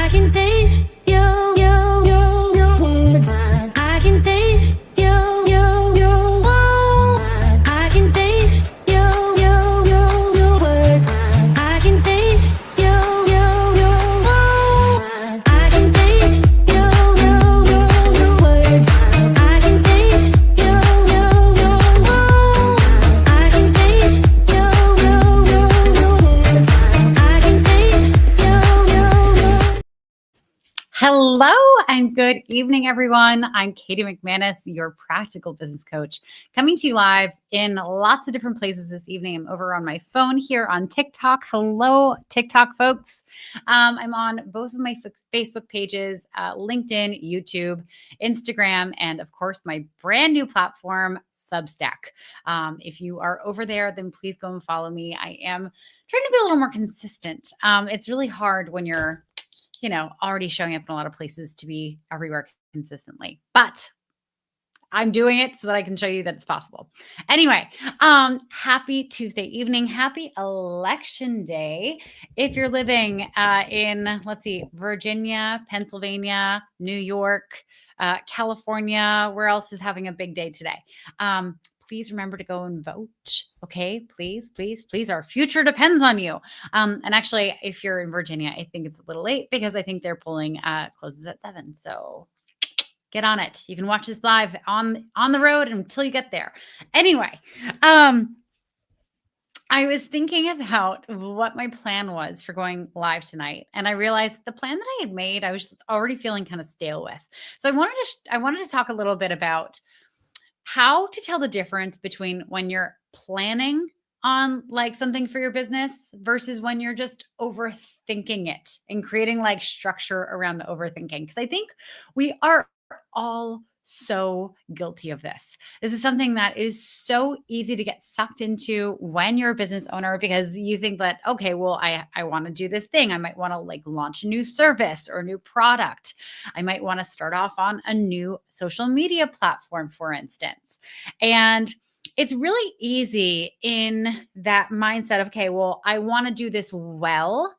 I can taste your words. I can taste your words. I can taste your words. I can taste your words. I can taste your words. I can taste your words. I can taste your words. I can taste your words. Hello and good evening, everyone. I'm Katie McManus, your practical business coach, coming to you live in lots of different places this evening. I'm over on my phone here on TikTok. Hello, TikTok folks. I'm on both of my Facebook pages, LinkedIn, YouTube, Instagram, and of course, my brand new platform, Substack. If you are over there, then please go and follow me. I am trying to be a little more consistent. It's really hard when you're already showing up in a lot of places to be everywhere consistently, but I'm doing it so that I can show you that it's possible. Anyway, happy Tuesday evening. Happy election day. If you're living in, Virginia, Pennsylvania, New York, California, where else is having a big day today? Please remember to go and vote. Okay, please, please, please. Our future depends on you. And actually, if you're in Virginia, I think it's a little late because I think their polling closes at 7. So get on it. You can watch this live on the road until you get there. Anyway, I was thinking about what my plan was for going live tonight, and I realized the plan that I had made, I was just already feeling kind of stale with. So I wanted to talk a little bit about how to tell the difference between when you're planning on like something for your business versus when you're just overthinking it and creating like structure around the overthinking. Because I think we are all so guilty of this. This is something that is so easy to get sucked into when you're a business owner, because you think that, okay, well, I want to do this thing. I might want to like launch a new service or a new product. I might want to start off on a new social media platform, for instance. And it's really easy in that mindset of, okay, well, I want to do this well.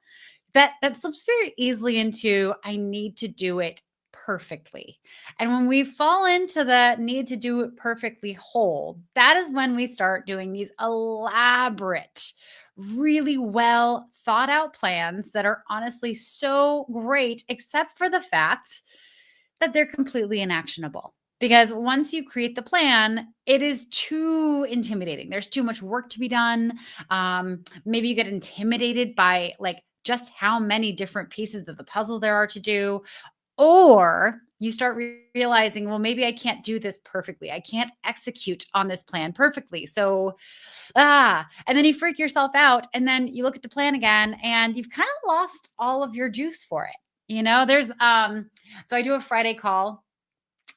That slips very easily into, I need to do it perfectly. And when we fall into the need to do it perfectly whole, that is when we start doing these elaborate, really well thought out plans that are honestly so great, except for the fact that they're completely inactionable. Because once you create the plan, it is too intimidating. There's too much work to be done. Maybe you get intimidated by like just how many different pieces of the puzzle there are to do. Or you start realizing, well, maybe I can't do this perfectly. I can't execute on this plan perfectly. So, and then you freak yourself out. And then you look at the plan again and you've kind of lost all of your juice for it. There's, so I do a Friday call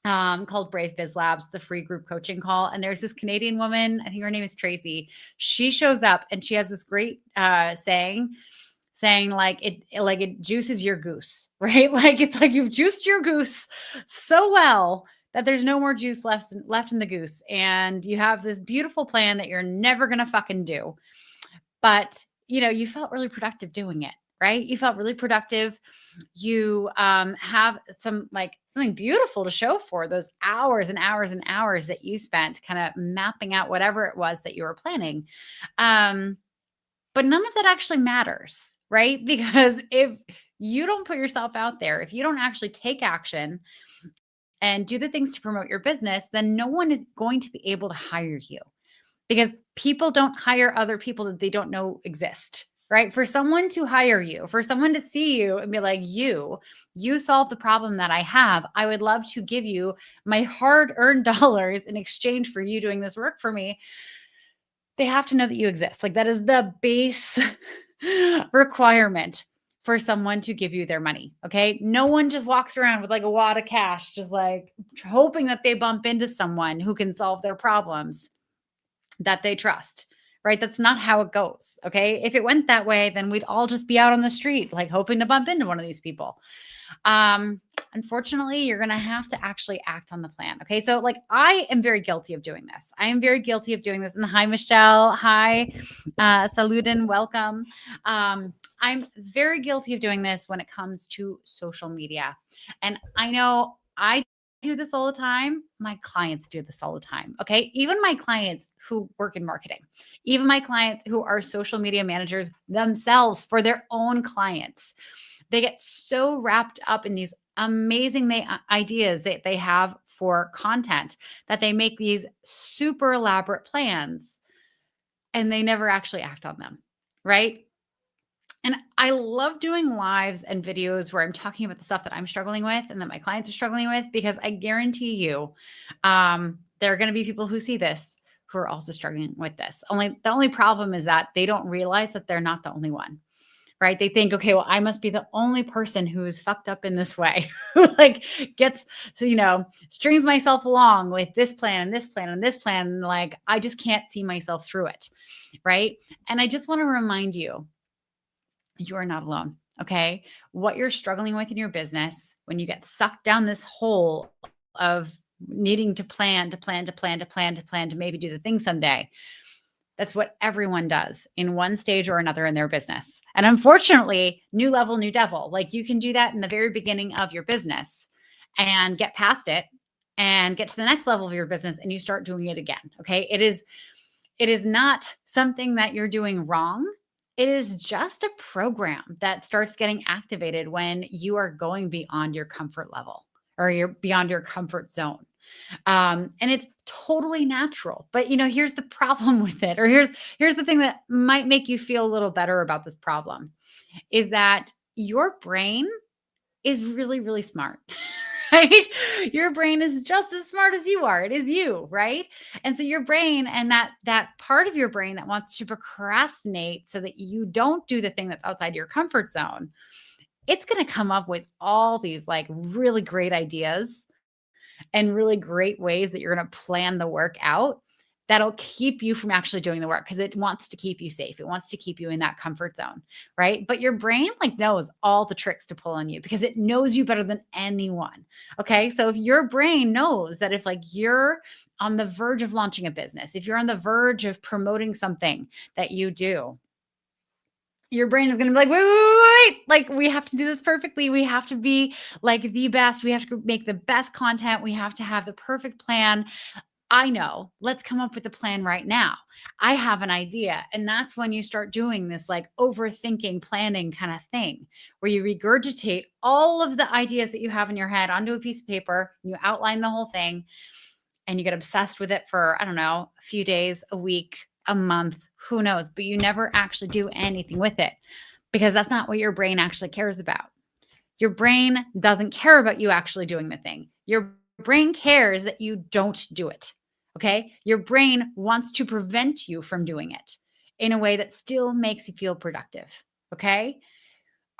called Brave Biz Labs, the free group coaching call. And there's this Canadian woman, I think her name is Tracy. She shows up and she has this great saying like it juices your goose, right? Like it's like you've juiced your goose so well that there's no more juice left in the goose. And you have this beautiful plan that you're never going to fucking do. But, you felt really productive doing it, right? You felt really productive. You have something beautiful to show for those hours and hours and hours that you spent kind of mapping out whatever it was that you were planning. But none of that actually matters, right? Because if you don't put yourself out there, if you don't actually take action and do the things to promote your business, then no one is going to be able to hire you, because people don't hire other people that they don't know exist, right? For someone to hire you, for someone to see you and be like, you solve the problem that I have. I would love to give you my hard-earned dollars in exchange for you doing this work for me. They have to know that you exist. Like that is the base requirement for someone to give you their money. Okay. No one just walks around with like a wad of cash, just like hoping that they bump into someone who can solve their problems that they trust, right? That's not how it goes. Okay. If it went that way, then we'd all just be out on the street, like hoping to bump into one of these people. Unfortunately, you're going to have to actually act on the plan. Okay. So like, I am very guilty of doing this. And hi, Michelle. Hi, Saluden. Welcome. I'm very guilty of doing this when it comes to social media. And I know I do this all the time. My clients do this all the time. Okay. Even my clients who work in marketing, even my clients who are social media managers themselves for their own clients, they get so wrapped up in these amazing ideas that they have for content that they make these super elaborate plans and they never actually act on them. Right. And I love doing lives and videos where I'm talking about the stuff that I'm struggling with and that my clients are struggling with, because I guarantee you, there are going to be people who see this who are also struggling with this. The only problem is that they don't realize that they're not the only one, right? They think, okay, well, I must be the only person who is fucked up in this way, who like gets, so, strings myself along with this plan and this plan and this plan. And like, I just can't see myself through it, right? And I just want to remind you, you are not alone. Okay. What you're struggling with in your business, when you get sucked down this hole of needing to plan, to maybe do the thing someday, that's what everyone does in one stage or another in their business. And unfortunately, new level, new devil. Like you can do that in the very beginning of your business and get past it and get to the next level of your business and you start doing it again. Okay. It is not something that you're doing wrong. It is just a program that starts getting activated when you are going beyond your comfort level or you're beyond your comfort zone. And it's totally natural. But here's the problem with it, or here's the thing that might make you feel a little better about this problem, is that your brain is really, really smart. Right? Your brain is just as smart as you are. It is you, right? And so your brain and that part of your brain that wants to procrastinate so that you don't do the thing that's outside your comfort zone, it's going to come up with all these like really great ideas and really great ways that you're going to plan the work out that'll keep you from actually doing the work, because it wants to keep you safe. It wants to keep you in that comfort zone, right? But your brain like knows all the tricks to pull on you because it knows you better than anyone. Okay? So if your brain knows that if like you're on the verge of launching a business, if you're on the verge of promoting something that you do, your brain is going to be like, wait. Like, we have to do this perfectly. We have to be like the best. We have to make the best content. We have to have the perfect plan. I know. Let's come up with a plan right now. I have an idea. And that's when you start doing this like overthinking, planning kind of thing, where you regurgitate all of the ideas that you have in your head onto a piece of paper. You outline the whole thing and you get obsessed with it for, I don't know, a few days, a week, a month, who knows, but you never actually do anything with it because that's not what your brain actually cares about. Your brain doesn't care about you actually doing the thing. Your brain cares that you don't do it. Okay. Your brain wants to prevent you from doing it in a way that still makes you feel productive. Okay.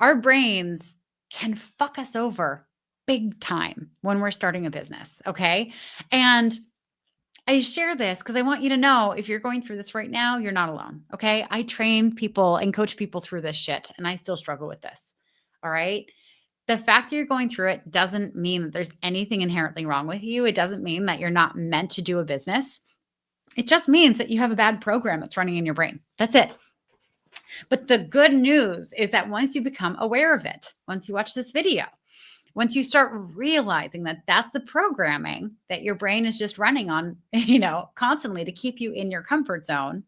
Our brains can fuck us over big time when we're starting a business. Okay. And I share this because I want you to know, if you're going through this right now, you're not alone. Okay. I train people and coach people through this shit, and I still struggle with this. All right. The fact that you're going through it doesn't mean that there's anything inherently wrong with you. It doesn't mean that you're not meant to do a business. It just means that you have a bad program that's running in your brain. That's it. But the good news is that once you become aware of it, once you watch this video, once you start realizing that that's the programming that your brain is just running on, constantly to keep you in your comfort zone,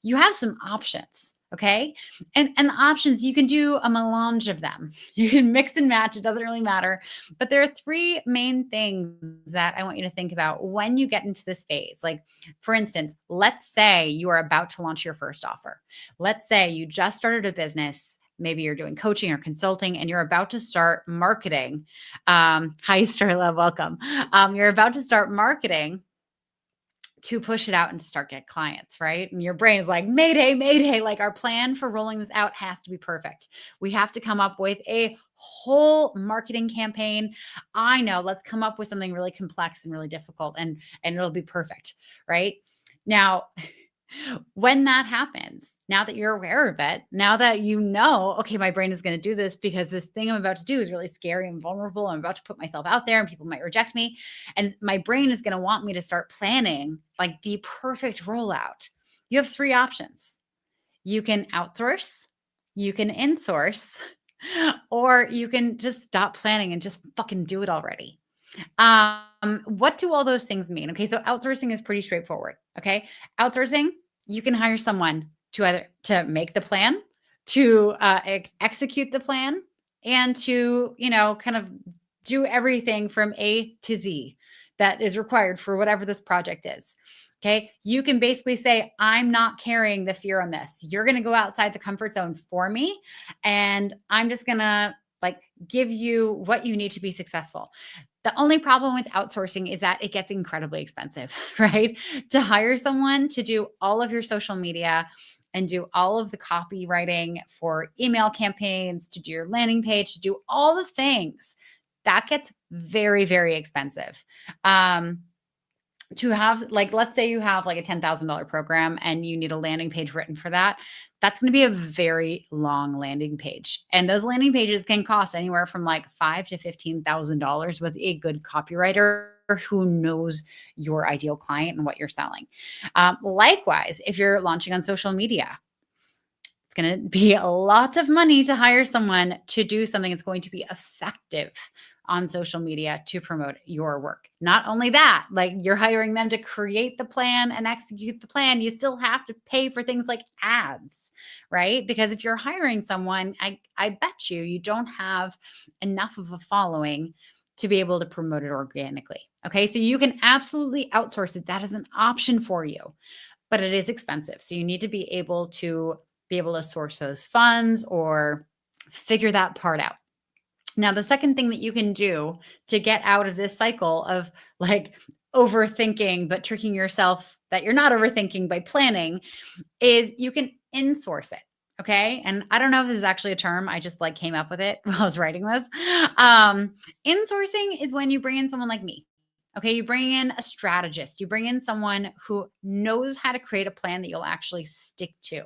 you have some options. Okay. And the options, you can do a melange of them. You can mix and match. It doesn't really matter. But there are three main things that I want you to think about when you get into this phase. Like, for instance, let's say you are about to launch your first offer. Let's say you just started a business. Maybe you're doing coaching or consulting and you're about to start marketing. Hi, Starla, welcome. You're about to start marketing to push it out and to start get clients, right? And your brain is like, mayday, mayday. Like, our plan for rolling this out has to be perfect. We have to come up with a whole marketing campaign. I know, let's come up with something really complex and really difficult, and it'll be perfect, right? Now, when that happens, now that you're aware of it, now that you know, okay, my brain is going to do this because this thing I'm about to do is really scary and vulnerable. I'm about to put myself out there and people might reject me. And my brain is going to want me to start planning like the perfect rollout. You have three options. You can outsource, you can insource, or you can just stop planning and just fucking do it already. What do all those things mean? Okay, so outsourcing is pretty straightforward. Okay, outsourcing, you can hire someone to either to make the plan, to execute the plan, and to kind of do everything from A to Z that is required for whatever this project is. Okay, you can basically say, I'm not carrying the fear on this. You're going to go outside the comfort zone for me, and I'm just going to like give you what you need to be successful. The only problem with outsourcing is that it gets incredibly expensive, right? To hire someone to do all of your social media and do all of the copywriting for email campaigns, to do your landing page, to do all the things, that gets very, very expensive. To have, like, let's say you have like a $10,000 program and you need a landing page written for that. That's going to be a very long landing page. And those landing pages can cost anywhere from like $5,000 to $15,000 with a good copywriter who knows your ideal client and what you're selling. Likewise, if you're launching on social media, it's going to be a lot of money to hire someone to do something that's going to be effective on social media to promote your work. Not only that, like you're hiring them to create the plan and execute the plan, you still have to pay for things like ads, right? Because if you're hiring someone, I bet you don't have enough of a following to be able to promote it organically. Okay, so you can absolutely outsource it. That is an option for you, but it is expensive. So you need to be able to source those funds or figure that part out. Now, the second thing that you can do to get out of this cycle of like overthinking, but tricking yourself that you're not overthinking by planning, is you can insource it. Okay. And I don't know if this is actually a term. I just like came up with it while I was writing this. Insourcing is when you bring in someone like me. Okay. You bring in a strategist, you bring in someone who knows how to create a plan that you'll actually stick to.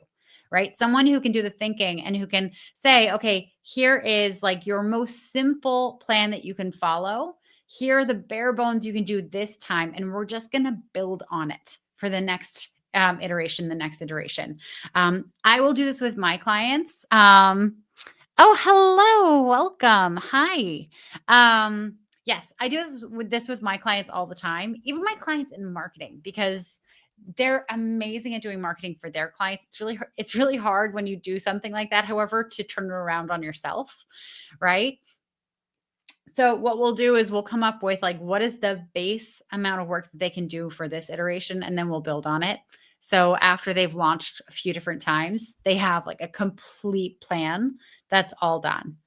Right? Someone who can do the thinking and who can say, okay, here is like your most simple plan that you can follow. Here are the bare bones you can do this time. And we're just going to build on it for the next iteration, the next iteration. I will do this with my clients. Oh, hello. Welcome. Hi. Yes, I do this with my clients all the time, even my clients in marketing, because they're amazing at doing marketing for their clients. It's really hard when you do something like that, however, to turn it around on yourself, right? So what we'll do is we'll come up with like what is the base amount of work that they can do for this iteration, and then we'll build on it. So after they've launched a few different times, they have like a complete plan that's all done.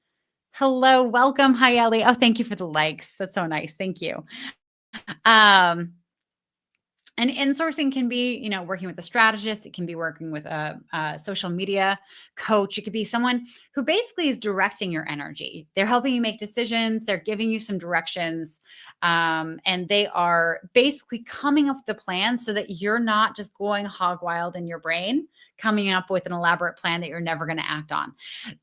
Hello, welcome. Hi, Ellie. Oh, thank you for the likes. That's so nice. Thank you. And insourcing can be, working with a strategist. It can be working with a social media coach. It could be someone who basically is directing your energy. They're helping you make decisions. They're giving you some directions. And they are basically coming up with a plan so that you're not just going hog wild in your brain, coming up with an elaborate plan that you're never going to act on.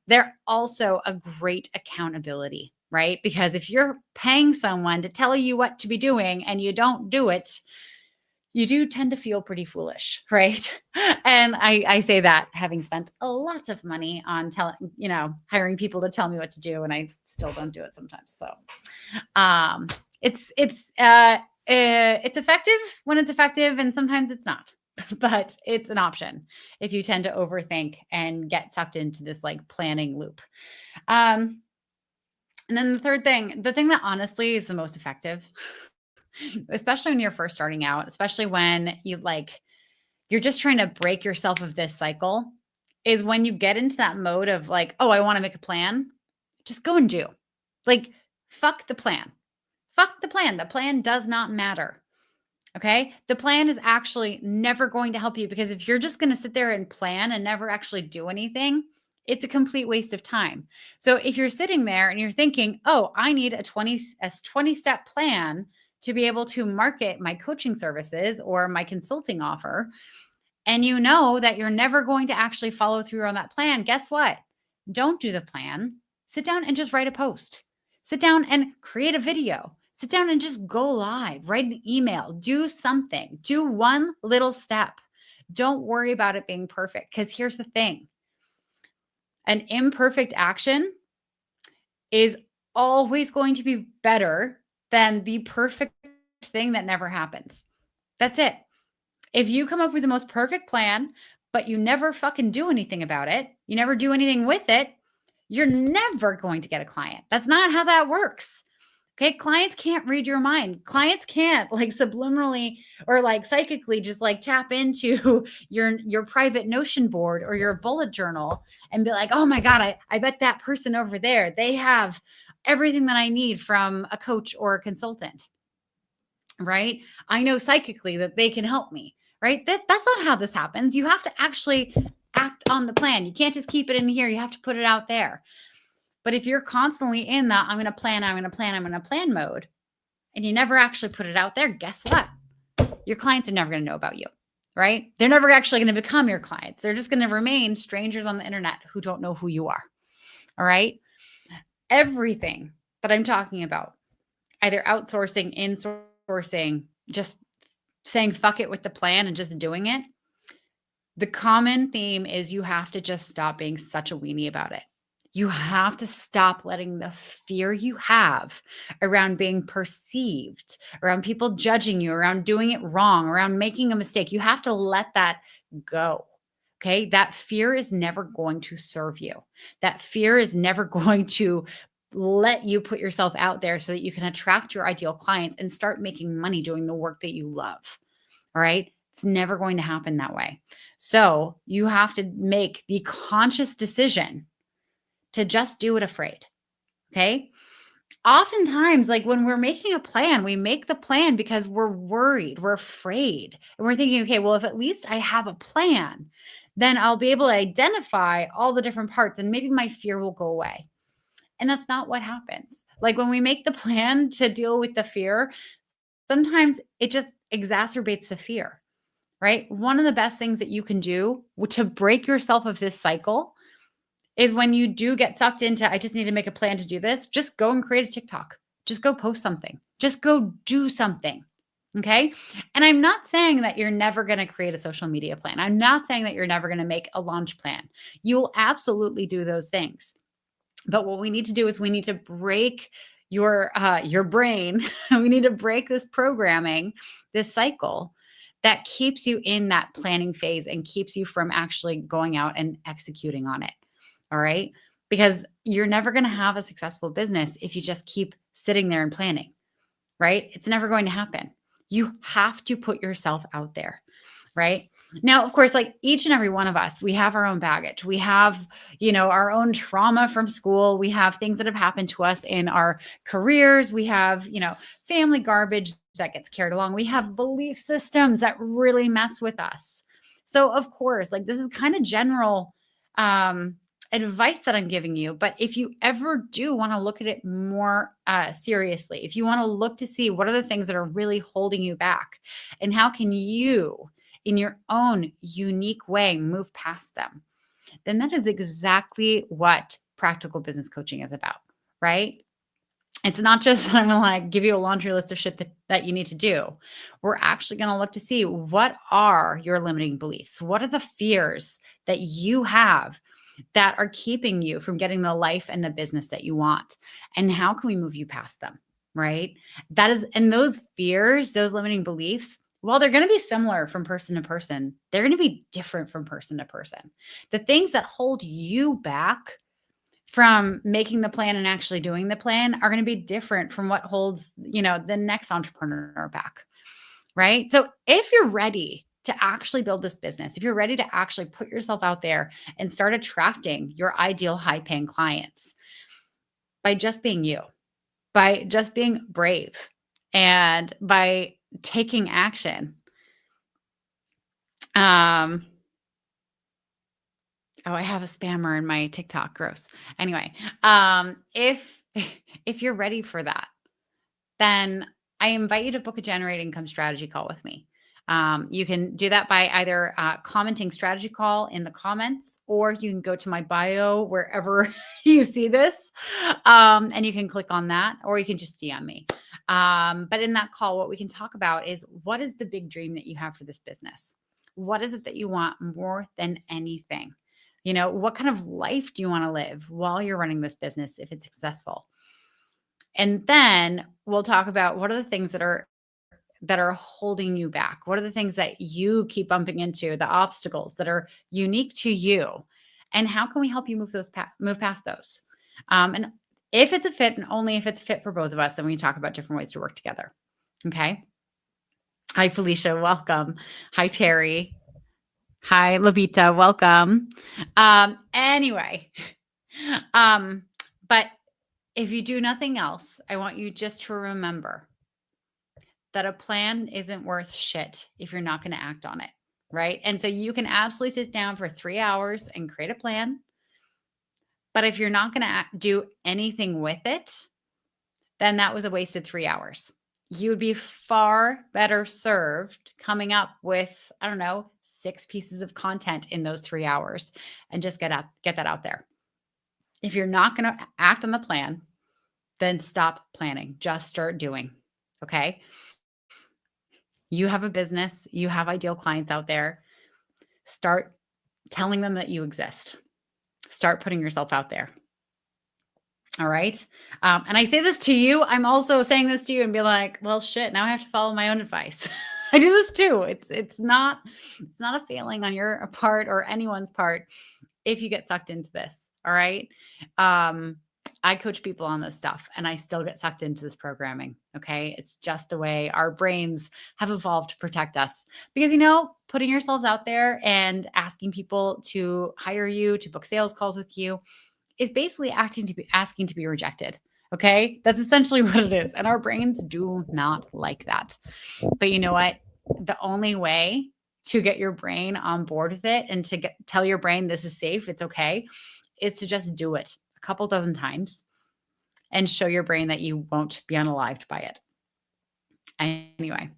They're also a great accountability, right? Because if you're paying someone to tell you what to be doing and you don't do it, you do tend to feel pretty foolish, right? And I say that having spent a lot of money on hiring people to tell me what to do, and I still don't do it sometimes. So it's effective when it's effective, and sometimes it's not. But it's an option if you tend to overthink and get sucked into this like planning loop. And then the third thing, the thing that honestly is the most effective, especially when you're first starting out, especially when you're just trying to break yourself of this cycle, is when you get into that mode of like, oh, I want to make a plan, just go and do. Like, fuck the plan. Fuck the plan. The plan does not matter. Okay? The plan is actually never going to help you, because if you're just going to sit there and plan and never actually do anything, it's a complete waste of time. So if you're sitting there and you're thinking, oh, I need a 20-step plan to be able to market my coaching services or my consulting offer, and you know that you're never going to actually follow through on that plan, guess what? Don't do the plan. Sit down and just write a post. Sit down and create a video. Sit down and just go live, write an email, do something, do one little step. Don't worry about it being perfect, because here's the thing. An imperfect action is always going to be better than the perfect thing that never happens. That's it. If you come up with the most perfect plan, but you never fucking do anything about it, you never do anything with it, you're never going to get a client. That's not how that works. Okay, clients can't read your mind. Clients can't like subliminally or like psychically just like tap into your private Notion board or your bullet journal and be like, "Oh my god, I bet that person over there, they have everything that I need from a coach or a consultant." Right? I know psychically that they can help me, right? That's not how this happens. You have to actually act on the plan. You can't just keep it in here. You have to put it out there. But if you're constantly in that I'm going to plan, I'm going to plan, I'm going to plan mode, and you never actually put it out there, guess what? Your clients are never going to know about you, right? They're never actually going to become your clients. They're just going to remain strangers on the internet who don't know who you are. All right? Everything that I'm talking about, either outsourcing, insourcing, just saying fuck it with the plan and just doing it, the common theme is you have to just stop being such a weenie about it. You have to stop letting the fear you have around being perceived, around people judging you, around doing it wrong, around making a mistake. You have to let that go. Okay. That fear is never going to serve you. That fear is never going to let you put yourself out there so that you can attract your ideal clients and start making money doing the work that you love. All right. It's never going to happen that way. So you have to make the conscious decision to just do it afraid. Okay. Oftentimes, like when we're making a plan, we make the plan because we're worried, we're afraid, and we're thinking, okay, well, if at least I have a plan, then I'll be able to identify all the different parts and maybe my fear will go away. And that's not what happens. Like when we make the plan to deal with the fear, sometimes it just exacerbates the fear, right? One of the best things that you can do to break yourself of this cycle is when you do get sucked into, I just need to make a plan to do this, just go and create a TikTok. Just go post something. Just go do something. Okay. And I'm not saying that you're never going to create a social media plan. I'm not saying that you're never going to make a launch plan. You will absolutely do those things. But what we need to do is we need to break your brain. We need to break this programming, this cycle that keeps you in that planning phase and keeps you from actually going out and executing on it. All right. Because you're never going to have a successful business if you just keep sitting there and planning, right? It's never going to happen. You have to put yourself out there, right? Now, of course, like each and every one of us, we have our own baggage. We have, our own trauma from school. We have things that have happened to us in our careers. We have, family garbage that gets carried along. We have belief systems that really mess with us. So, of course, like this is kind of general advice that I'm giving you. But if you ever do want to look at it more seriously, if you want to look to see what are the things that are really holding you back and how can you, in your own unique way, move past them, then that is exactly what practical business coaching is about, right? It's not just that I'm going to like give you a laundry list of shit that you need to do. We're actually going to look to see what are your limiting beliefs? What are the fears that you have that are keeping you from getting the life and the business that you want? And how can we move you past them? Right? And those fears, those limiting beliefs, well, they're going to be similar from person to person. They're going to be different from person to person. The things that hold you back from making the plan and actually doing the plan are going to be different from what holds, the next entrepreneur back. Right? So if you're ready to actually build this business, if you're ready to actually put yourself out there and start attracting your ideal high-paying clients by just being you, by just being brave, and by taking action. I have a spammer in my TikTok. Gross. Anyway, if you're ready for that, then I invite you to book a Generate Income Strategy call with me. You can do that by either commenting strategy call in the comments, or you can go to my bio wherever you see this, and you can click on that, or you can just DM me. But in that call, what we can talk about is what is the big dream that you have for this business? What is it that you want more than anything? What kind of life do you want to live while you're running this business if it's successful? And then we'll talk about what are the things that are holding you back. What are the things that you keep bumping into, the obstacles that are unique to you, and how can we help you move past those? And if it's a fit, and only if it's a fit for both of us, then we can talk about different ways to work together. Okay. Hi, Felicia. Welcome. Hi, Terry. Hi, Labita. Welcome. Anyway, but if you do nothing else, I want you just to remember that a plan isn't worth shit if you're not going to act on it. Right. And so you can absolutely sit down for 3 hours and create a plan. But if you're not going to do anything with it, then that was a wasted 3 hours. You would be far better served coming up with, I don't know, 6 pieces of content in those 3 hours and just get that out there. If you're not going to act on the plan, then stop planning. Just start doing. Okay. You have a business, you have ideal clients out there. Start telling them that you exist. Start putting yourself out there. All right. And I say this to you. I'm also saying this to you and be like, well, shit, now I have to follow my own advice. I do this too. It's not a failing on your part or anyone's part if you get sucked into this. All right. I coach people on this stuff and I still get sucked into this programming. Okay. It's just the way our brains have evolved to protect us because, putting yourselves out there and asking people to hire you, to book sales calls with you is basically asking to be rejected. Okay. That's essentially what it is. And our brains do not like that. But you know what? The only way to get your brain on board with it and to tell your brain this is safe, it's okay, is to just do it a couple dozen times and show your brain that you won't be unalived by it. Anyway,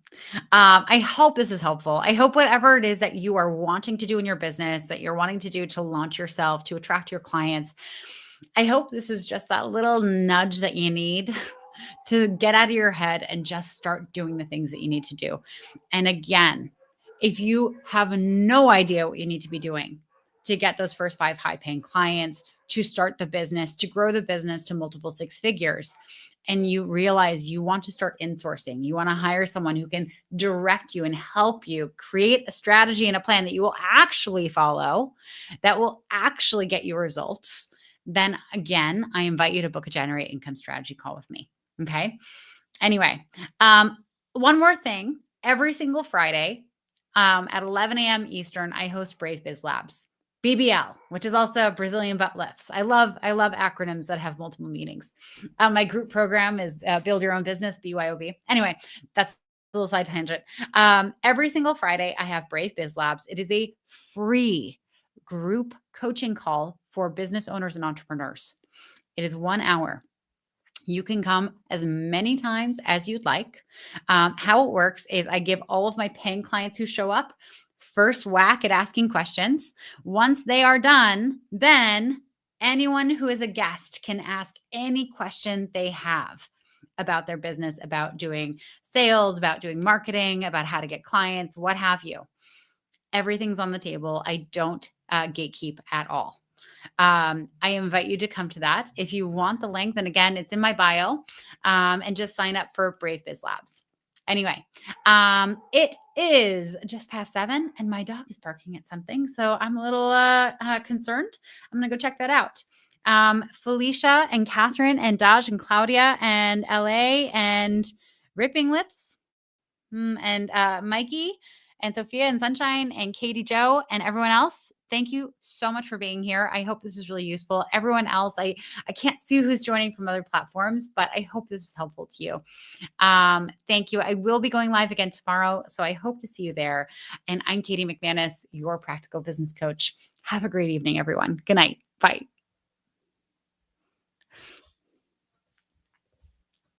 I hope this is helpful. I hope whatever it is that you are wanting to do in your business, that you're wanting to do to launch yourself, to attract your clients, I hope this is just that little nudge that you need to get out of your head and just start doing the things that you need to do. And again, if you have no idea what you need to be doing to get those first 5 high-paying clients, to start the business, to grow the business to multiple 6 figures, and you realize you want to start insourcing, you want to hire someone who can direct you and help you create a strategy and a plan that you will actually follow, that will actually get you results, then again, I invite you to book a Generate Income Strategy call with me. Okay. Anyway, one more thing. Every single Friday at 11 a.m. Eastern, I host Brave Biz Labs. BBL, which is also Brazilian butt lifts. I love acronyms that have multiple meanings. My group program is Build Your Own Business, BYOB. Anyway, that's a little side tangent. Every single Friday, I have Brave Biz Labs. It is a free group coaching call for business owners and entrepreneurs. It is 1 hour. You can come as many times as you'd like. How it works is I give all of my paying clients who show up first whack at asking questions. Once they are done, then anyone who is a guest can ask any question they have about their business, about doing sales, about doing marketing, about how to get clients, what have you. Everything's on the table. I don't gatekeep at all. I invite you to come to that. If you want the link, then again, it's in my bio, and just sign up for Brave Biz Labs. Anyway, it is just past 7 and my dog is barking at something. So I'm a little concerned. I'm going to go check that out. Felicia and Catherine and Daj and Claudia and LA and Ripping Lips and Mikey and Sophia and Sunshine and Katie Joe and everyone else. Thank you so much for being here. I hope this is really useful. Everyone else, I can't see who's joining from other platforms, but I hope this is helpful to you. Thank you. I will be going live again tomorrow, so I hope to see you there. And I'm Katie McManus, your practical business coach. Have a great evening, everyone. Good night. Bye.